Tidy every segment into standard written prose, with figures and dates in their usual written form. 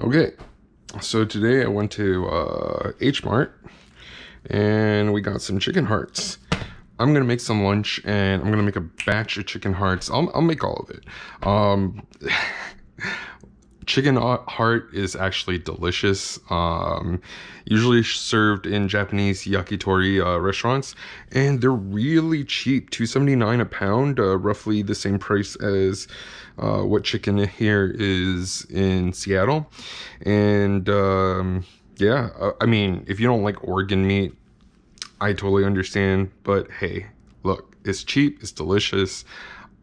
Okay, so today I went to H Mart and we got some chicken hearts. I'm gonna make some lunch and I'm gonna make a batch of chicken hearts. I'll make all of it. Chicken heart is actually delicious. Usually served in Japanese yakitori restaurants, and they're really cheap. $2.79 a pound, roughly the same price as what chicken here is in Seattle. And yeah, I mean, if you don't like organ meat, I totally understand. But hey, look, it's cheap, it's delicious.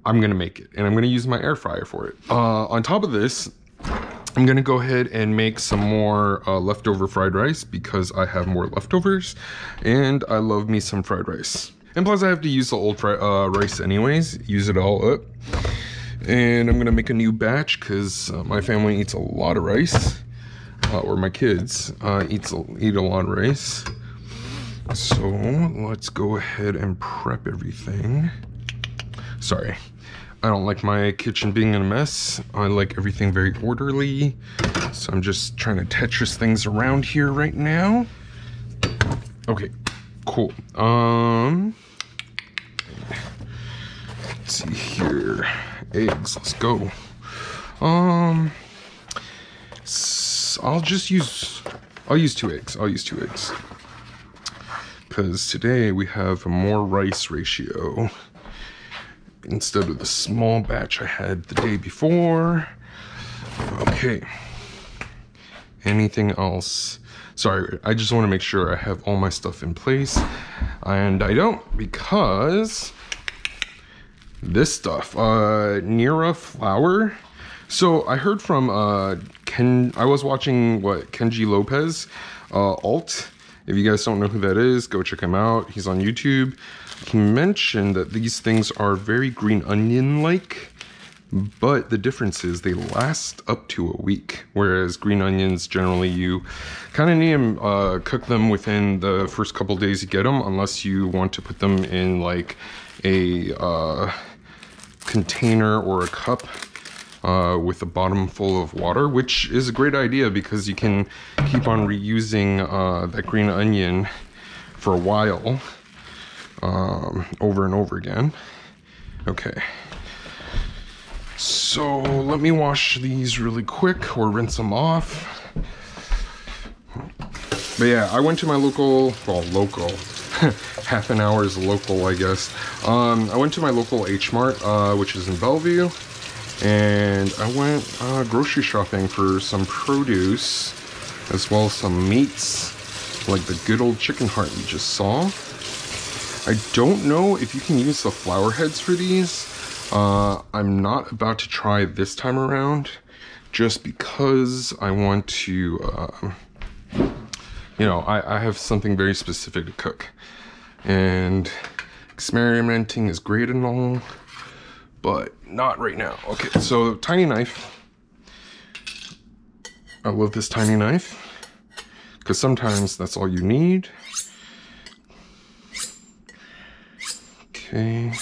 I'm gonna make it, and I'm gonna use my air fryer for it. On top of this, I'm gonna go ahead and make some more leftover fried rice because I have more leftovers and I love me some fried rice. And plus I have to use the old rice anyways, use it all up. And I'm gonna make a new batch because my family eats a lot of rice, or my kids eat a lot of rice. So let's go ahead and prep everything. Sorry. I don't like my kitchen being in a mess. I like everything very orderly. So I'm just trying to Tetris things around here right now. Okay, cool. Let's see here. Eggs, let's go. I'll use 2 eggs. I'll use 2 eggs. Because today we have a more rice ratio instead of the small batch I had the day before. Okay. Anything else? Sorry, I just want to make sure I have all my stuff in place. And I don't, because this stuff, Nira flour. So I heard from I was watching Kenji Lopez, Alt. If you guys don't know who that is, go check him out. He's on YouTube. He mentioned that these things are very green onion-like, but the difference is they last up to a week, whereas green onions, generally you kind of need to cook them within the first couple days you get them, unless you want to put them in like a container or a cup with a bottom full of water, which is a great idea because you can keep on reusing that green onion for a while. Over and over again. Okay, so let me wash these really quick or rinse them off. But yeah, I went to my local, half an hour is local, I guess. I went to my local H Mart, which is in Bellevue, and I went grocery shopping for some produce as well as some meats, like the good old chicken heart you just saw. I don't know if you can use the flower heads for these. I'm not about to try this time around, just because I want to, you know, I have something very specific to cook. And experimenting is great and all, but not right now. Okay, so tiny knife. I love this tiny knife, because sometimes that's all you need. Okay,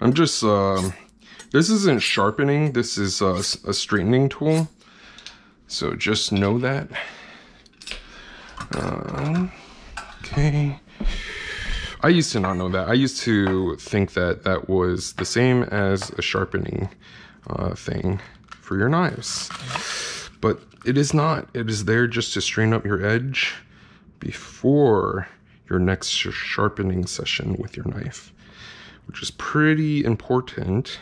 I'm just, this isn't sharpening, this is a straightening tool, so just know that. Okay, I used to not know that. I used to think that that was the same as a sharpening thing for your knives, but it is not. It is there just to straighten up your edge before your next sharpening session with your knife, which is pretty important,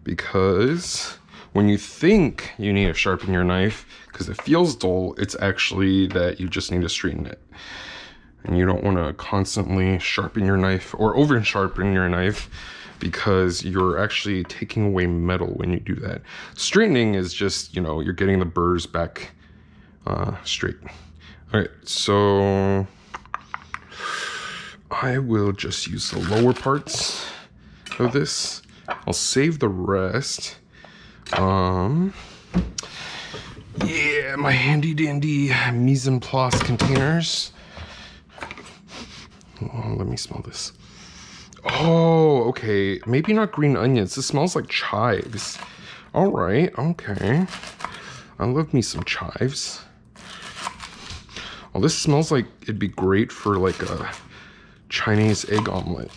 because when you think you need to sharpen your knife because it feels dull, it's actually that you just need to straighten it. And you don't want to constantly sharpen your knife or over sharpen your knife, because you're actually taking away metal when you do that. Straightening is just, you know, you're getting the burrs back straight. All right, so I will just use the lower parts of this. I'll save the rest. Yeah, my handy dandy mise en place containers. Oh, let me smell this. Oh, okay. Maybe not green onions. This smells like chives. All right, okay. I love me some chives. Oh, this smells like it'd be great for like a Chinese egg omelet.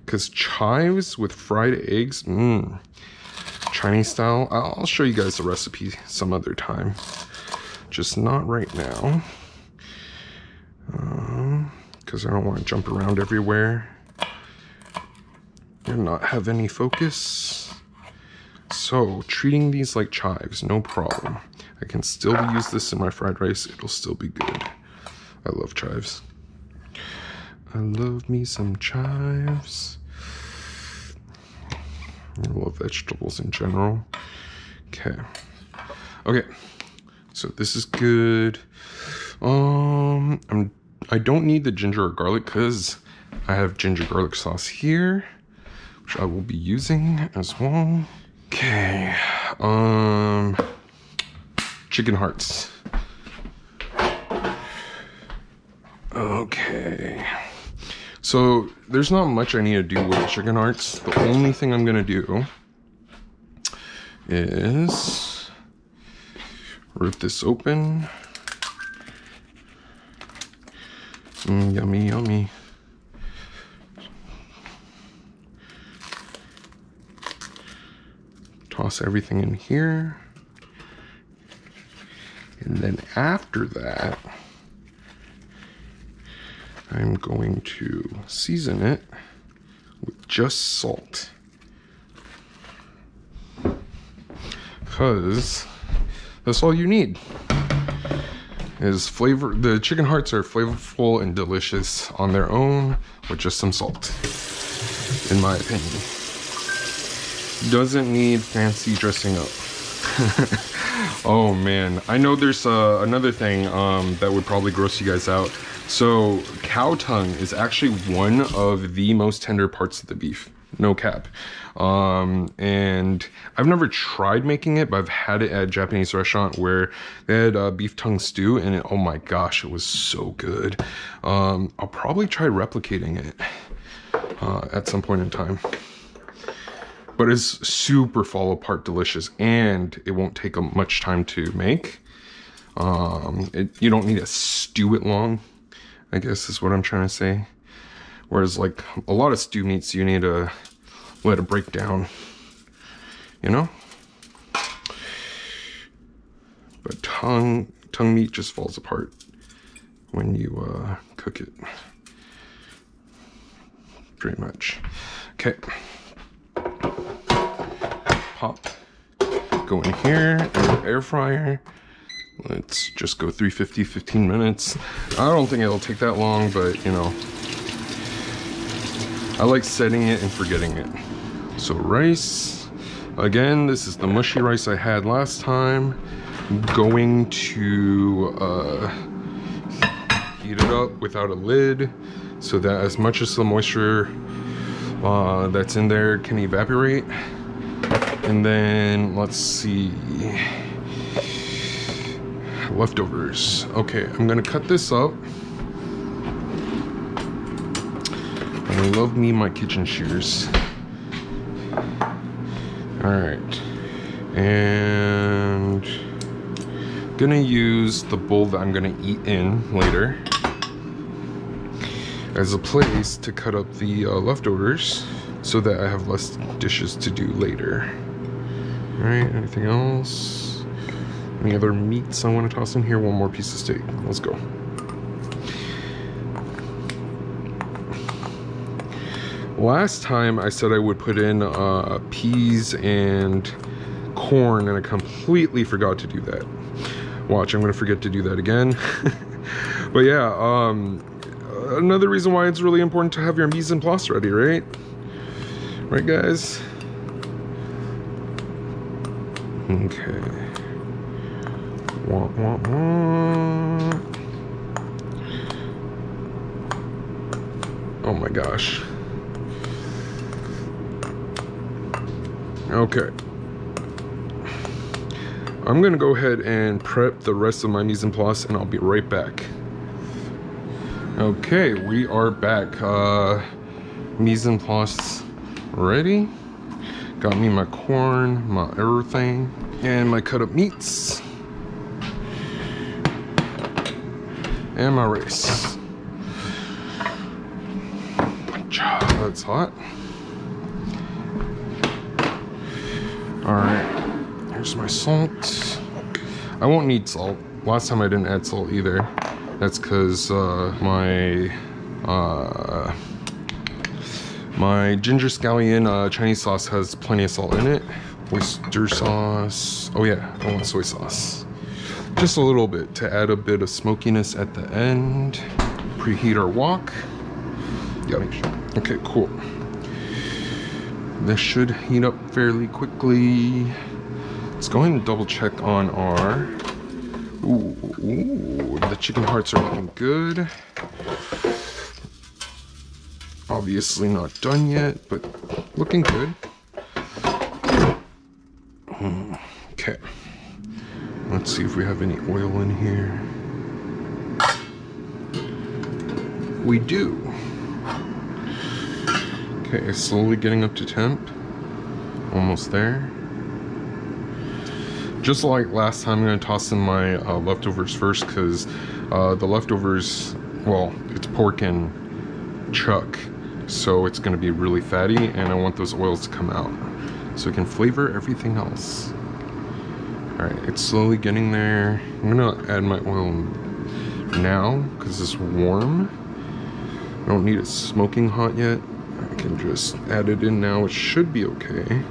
Because chives with fried eggs, Chinese style. I'll show you guys the recipe some other time. Just not right now. Because I don't want to jump around everywhere and not have any focus. So, treating these like chives, no problem. I can still use this in my fried rice. It'll still be good. I love chives. I love me some chives. I love vegetables in general. Okay, so this is good. I don't need the ginger or garlic because I have ginger garlic sauce here, which I will be using as well. Okay, chicken hearts. Okay. So there's not much I need to do with the chicken hearts. The only thing I'm gonna do is rip this open. Yummy, yummy. Toss everything in here. And then after that, I'm going to season it with just salt. Because that's all you need. Is flavor. The chicken hearts are flavorful and delicious on their own with just some salt, in my opinion. Doesn't need fancy dressing up. Oh man, I know there's another thing that would probably gross you guys out. So cow tongue is actually one of the most tender parts of the beef, no cap. And I've never tried making it, but I've had it at a Japanese restaurant where they had beef tongue stew, and oh my gosh, it was so good. I'll probably try replicating it at some point in time. But it's super fall apart delicious, and it won't take much time to make. You don't need to stew it long, I guess is what I'm trying to say. Whereas like a lot of stew meats, you need to let it break down, you know? But tongue meat just falls apart when you cook it, pretty much. Okay. Pop. Go in here, air fryer. Let's just go 350, 15 minutes. I don't think it'll take that long, but you know, I like setting it and forgetting it. So rice, again, this is the mushy rice I had last time. Going to heat it up without a lid so that as much as the moisture that's in there can evaporate. And then let's see, leftovers. Okay, I'm gonna cut this up. I love me my kitchen shears. All right, and gonna use the bowl that I'm gonna eat in later as a place to cut up the leftovers so that I have less dishes to do later. All right, anything else? Any other meats I want to toss in here? One more piece of steak. Let's go. Last time I said I would put in peas and corn, and I completely forgot to do that. Watch, I'm gonna forget to do that again. But yeah, another reason why it's really important to have your mise en place ready, right? Right, guys? Okay. Wah, wah, wah. Oh my gosh. Okay. I'm gonna go ahead and prep the rest of my mise en place, and I'll be right back. Okay, we are back. Mise en place ready. Got me my corn, my everything. And my cut up meats. And my rice. That's hot. Alright, here's my salt. I won't need salt. Last time I didn't add salt either. That's because my ginger scallion Chinese sauce has plenty of salt in it. Oyster sauce. Oh yeah, I want soy sauce. Just a little bit to add a bit of smokiness at the end. Preheat our wok. Okay, cool. This should heat up fairly quickly. Let's go ahead and double check on our... Ooh, the chicken hearts are looking good. Obviously not done yet, but looking good. Okay. Let's see if we have any oil in here. We do. Okay, slowly getting up to temp. Almost there. Just like last time, I'm going to toss in my leftovers first because the leftovers, well, it's pork and chuck, so it's going to be really fatty and I want those oils to come out so it can flavor everything else. Alright, it's slowly getting there. I'm going to add my oil now because it's warm. I don't need it smoking hot yet. I can just add it in now. It should be okay.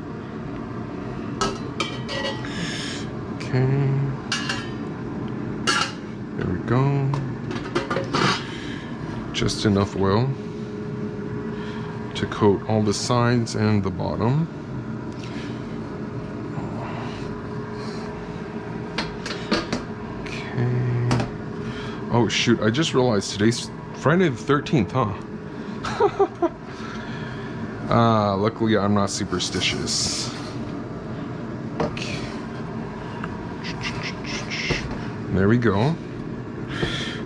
Okay. There we go. Just enough oil to coat all the sides and the bottom. Okay. Oh shoot, I just realized today's Friday the 13th, huh? Luckily I'm not superstitious. Okay. There we go.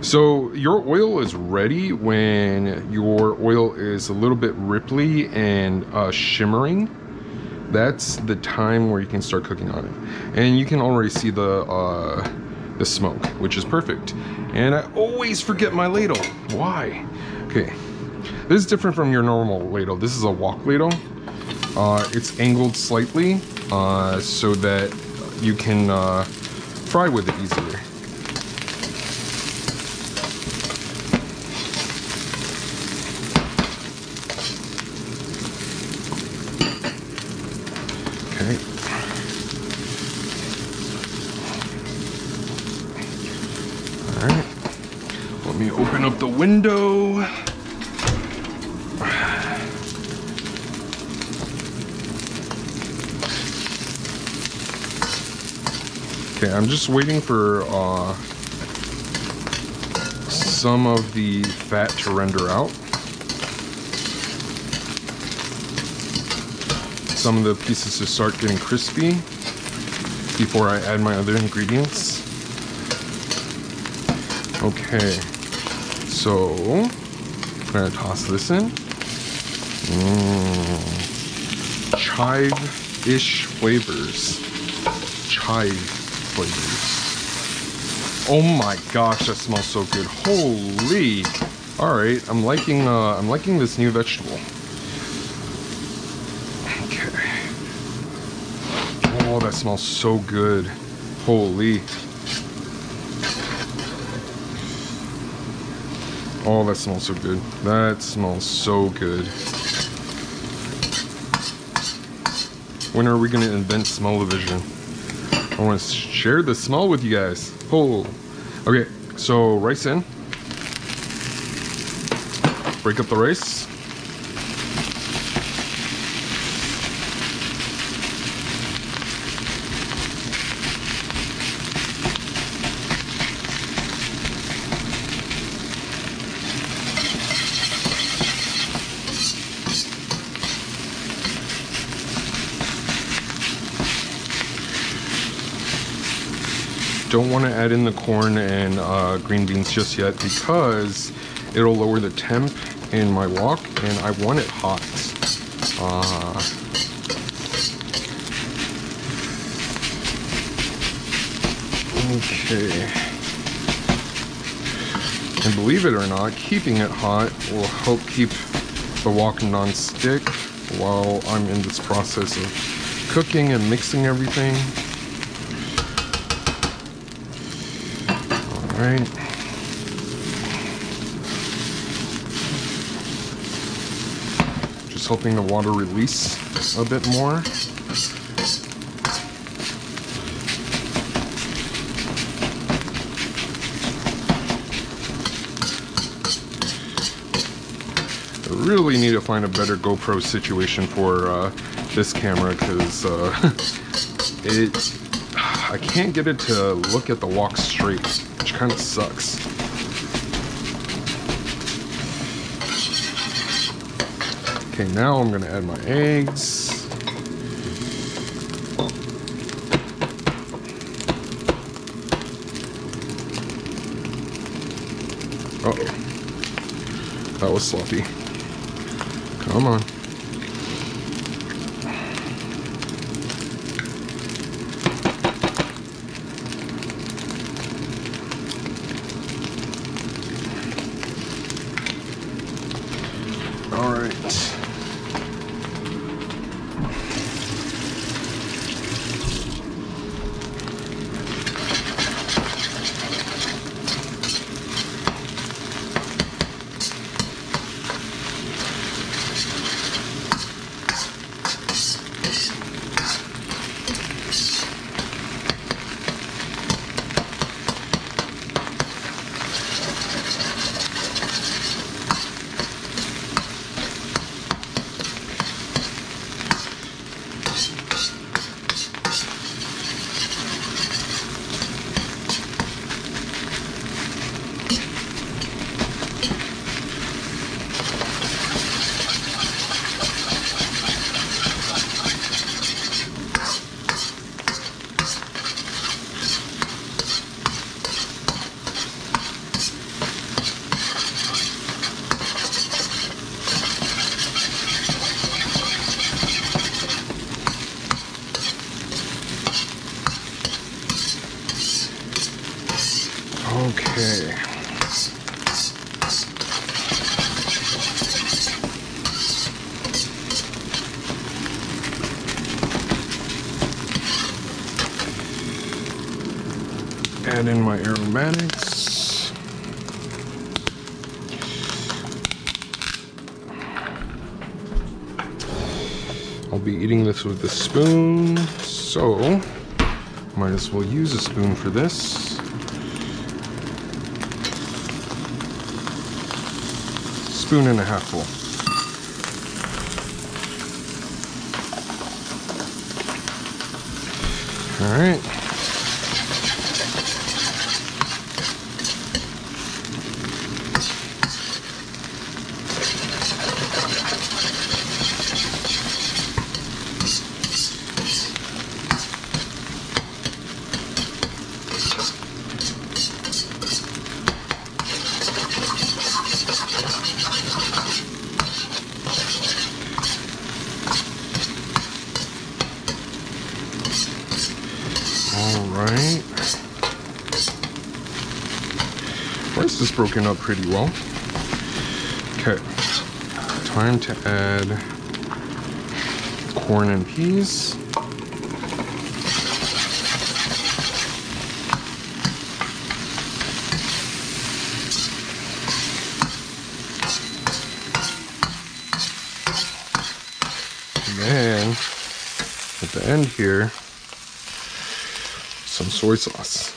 So your oil is ready when your oil is a little bit ripply and shimmering. That's the time where you can start cooking on it. And you can already see the smoke, which is perfect. And I always forget my ladle. Why? Okay. This is different from your normal ladle. This is a wok ladle. It's angled slightly so that you can fry with it easier. Okay. All right. Let me open up the window. Okay, I'm just waiting for some of the fat to render out. Some of the pieces to start getting crispy before I add my other ingredients. Okay, so I'm gonna toss this in. Chive-ish flavors. Chive flavors. Oh my gosh, that smells so good. Holy. All right, I'm liking this new vegetable. Okay. Oh, that smells so good. Holy. Oh, that smells so good. That smells so good. When are we gonna invent smell-o-vision? I want to share the smell with you guys. Oh, okay. So rice in. Break up the rice. Don't want to add in the corn and green beans just yet because it'll lower the temp in my wok and I want it hot. Okay. And believe it or not, keeping it hot will help keep the wok non-stick while I'm in this process of cooking and mixing everything. All right. Just helping the water release a bit more. I really need to find a better GoPro situation for this camera because I can't get it to look at the wok straight, which kind of sucks. Okay, now I'm gonna add my eggs. Oh, that was sloppy. Come on. All right. Okay. Add in my aromatics. I'll be eating this with a spoon, so might as well use a spoon for this. Spoon and a half full. All right. Alright. Rice is broken up pretty well. Okay. Time to add corn and peas. And then at the end here, some soy sauce.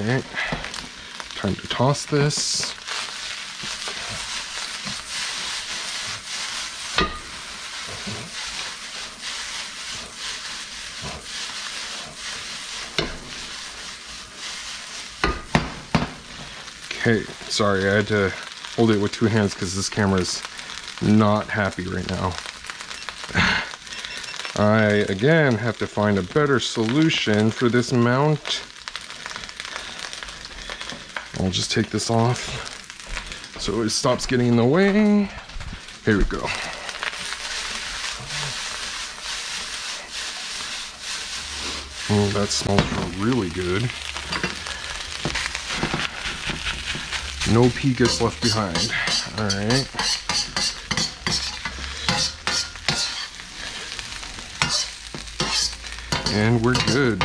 Okay, time to toss this. Hey, sorry, I had to hold it with two hands because this camera's not happy right now. I, again, have to find a better solution for this mount. I'll just take this off so it stops getting in the way. Here we go. Oh, that smells really good. No pea gets left behind. All right. And we're good.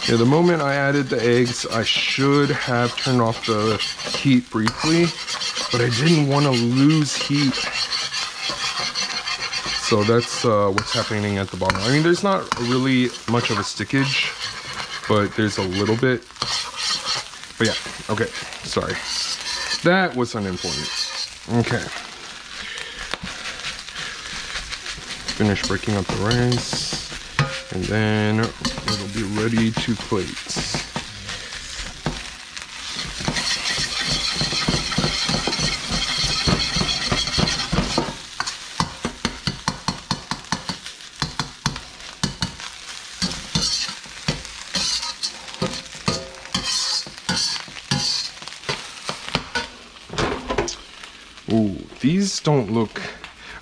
Yeah, the moment I added the eggs, I should have turned off the heat briefly, but I didn't want to lose heat. So that's what's happening at the bottom. I mean, there's not really much of a stickage, but there's a little bit. But yeah, okay, sorry. That was unimportant. Okay. Finish breaking up the rice, and then it'll be ready to plate. Ooh, these don't look,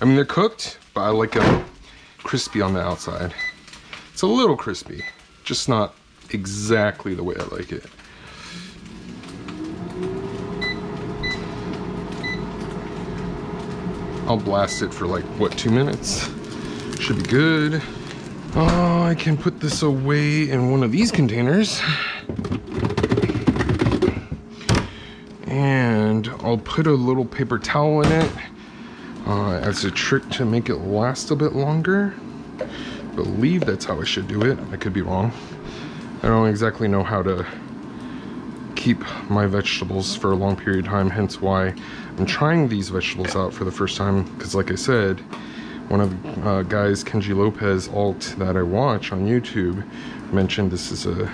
I mean, they're cooked, but I like them crispy on the outside. It's a little crispy, just not exactly the way I like it. I'll blast it for like, what, 2 minutes? Should be good. Oh, I can put this away in one of these containers. And I'll put a little paper towel in it as a trick to make it last a bit longer. I believe that's how I should do it. I could be wrong. I don't exactly know how to keep my vegetables for a long period of time, hence why I'm trying these vegetables out for the first time, because like I said, one of the guys, Kenji Lopez alt that I watch on YouTube, mentioned this is a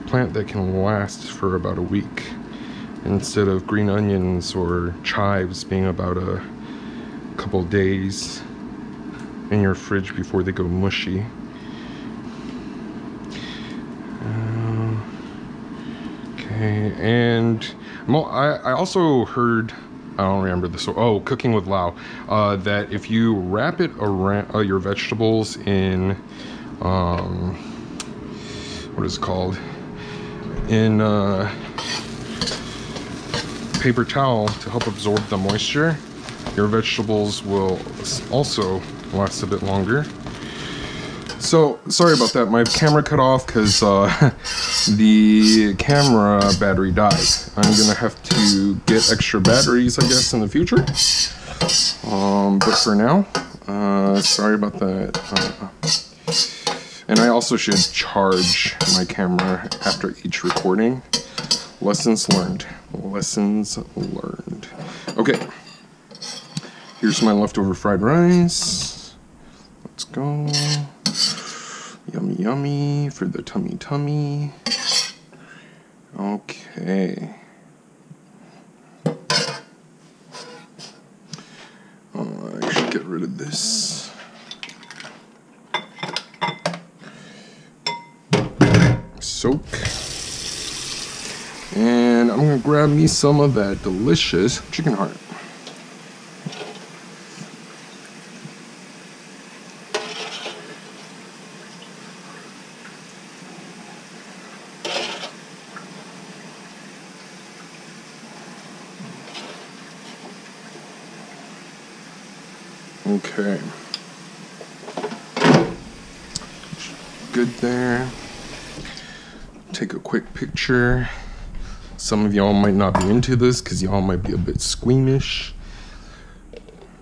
plant that can last for about a week, instead of green onions or chives being about a couple days in your fridge before they go mushy. Okay, and I also heard, I don't remember this, oh, Cooking with Lau, that if you wrap it around your vegetables in, what is it called, in paper towel to help absorb the moisture, your vegetables will also last a bit longer. So sorry about that, my camera cut off because the camera battery died. I'm gonna have to get extra batteries, I guess, in the future, but for now, sorry about that. And I also should charge my camera after each recording. Lessons learned. Lessons learned. Okay. Here's my leftover fried rice. Let's go. Yummy, yummy for the tummy tummy. Okay. I should get rid of this. Soak. And I'm gonna grab me some of that delicious chicken heart. Okay. Good there. Take a quick picture. Some of y'all might not be into this because y'all might be a bit squeamish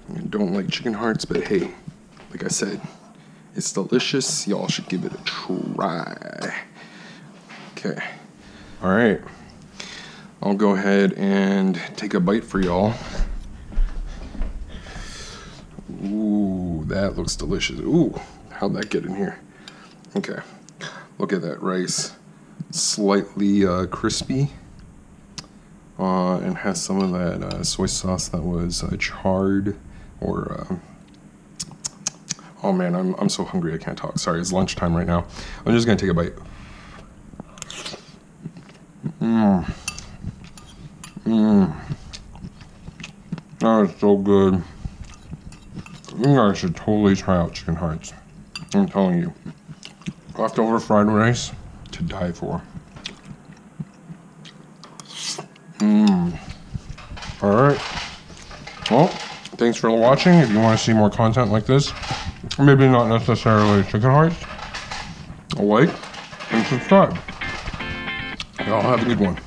and don't like chicken hearts, but hey, like I said, it's delicious. Y'all should give it a try. Okay. All right. I'll go ahead and take a bite for y'all. Ooh, that looks delicious. Ooh, how'd that get in here? Okay, look at that rice. Slightly crispy. And has some of that soy sauce that was charred or... oh man, I'm so hungry I can't talk. Sorry, it's lunchtime right now. I'm just gonna take a bite. That is so good. You guys should totally try out chicken hearts. I'm telling you. Leftover fried rice to die for. Alright. Well, thanks for watching. If you want to see more content like this, maybe not necessarily chicken hearts, a like and subscribe. Y'all have a good one.